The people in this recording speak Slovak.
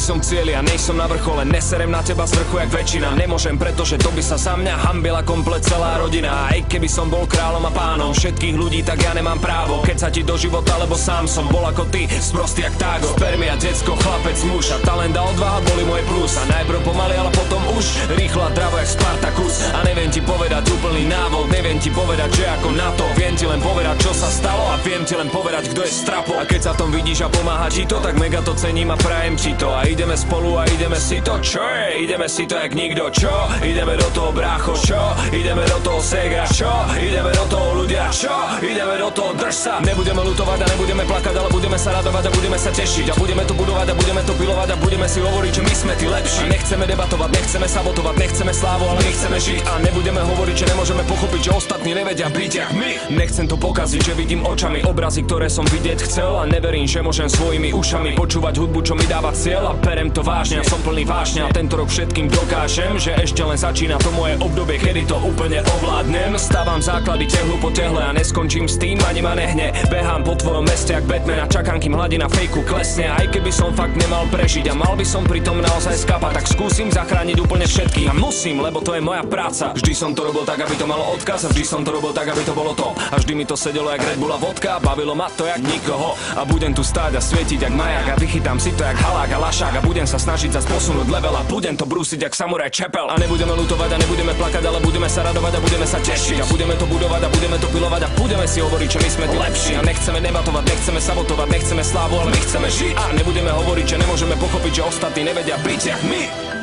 som v cieli a nejsom na vrchole. Neserem na teba z vrchu jak väčšina. Nemôžem, pretože to by sa za mňa hambila komplet celá rodina. Aj keby som bol kráľom a pánom všetkých ľudí, tak ja nemám právo. Keď sa ti do života, lebo sám som bol ako ty, sprostý jak tágo. Spermia, decko, chlapec, muž a talent a odvaha boli moje plus. A najprv pomaly, ale potom už rýchlo a dravo jak Spartakus. A neviem ti povedať úplný návod, neviem ti povedať, že ako na to. Viem ti len povedať, čo sa stalo a viem ti len povedať, kto je strapo. A keď sa tom vidíš a pomáha ti to, tak mega to cením a prajem ti to. A ideme spolu a ideme si to, čo je? Ideme si to jak nikto, čo? Ideme do toho, brácho, čo? Ideme do toho, Sega, čo? Ideme do toho, ľudia, čo? Ideme do toho, drž sa. Nebudeme lutovať a nebudeme plakať, ale budeme sa radovať a budeme sa tešiť. A budeme to budovať a budeme to pilovať a budeme si hovoriť, že my sme tí lepší. A nechceme debatovať, nechceme sabotovať, nechceme slávu, ale my chceme žiť. A nebudeme hovoriť, že nemôžeme pochopiť, že ostatní nevedia byť jak my. Nechcem to pokaziť, že vidím očami obrazy, ktoré som vidieť chcel. A neverím, že môžem svojimi ušami počúvať hudbu, čo mi dáva cieľ. A berem to vážne a som plný vášne. A tento rok všetkým dokážem, že ešte len začína to moje obdobie, kedy to úplne ovládnem. Stávam základy tehlu po tehle a neskončím s tým, ani ma nehne. Behám po tvojom meste jak Batman a čakám, kým hladina fejku klesne. Aj keby som fakt nemal prežiť a mal by som pritom naozaj skapať, tak skúsim zachrániť úplne všetkých. A musím, lebo to je moja práca. Vždy som to robil tak, aby to malo odkaz, a vždy som to robil tak, aby to bolo to. A vždy mi to sedelo jak Red Bull a vodka, bavilo ma to jak nikoho. A budem tu stáť a svietiť jak majak a vychytám si to jak halák a lašák. A budem sa snažiť zas posunúť level a budem to brúsiť jak samuraj čepel. A nebudeme lutovať a nebudeme plakať, ale budeme sa radovať a budeme sa tešiť. A budeme to budovať a budeme to pilovať a budeme si hovoriť, že my sme tí lepší. A nechceme debatovať, nechceme sabotovať, nechceme slávu, ale my chceme žiť. A nebudeme hovoriť, že nemôžeme pochopiť, že ostatní nevedia byť jak my.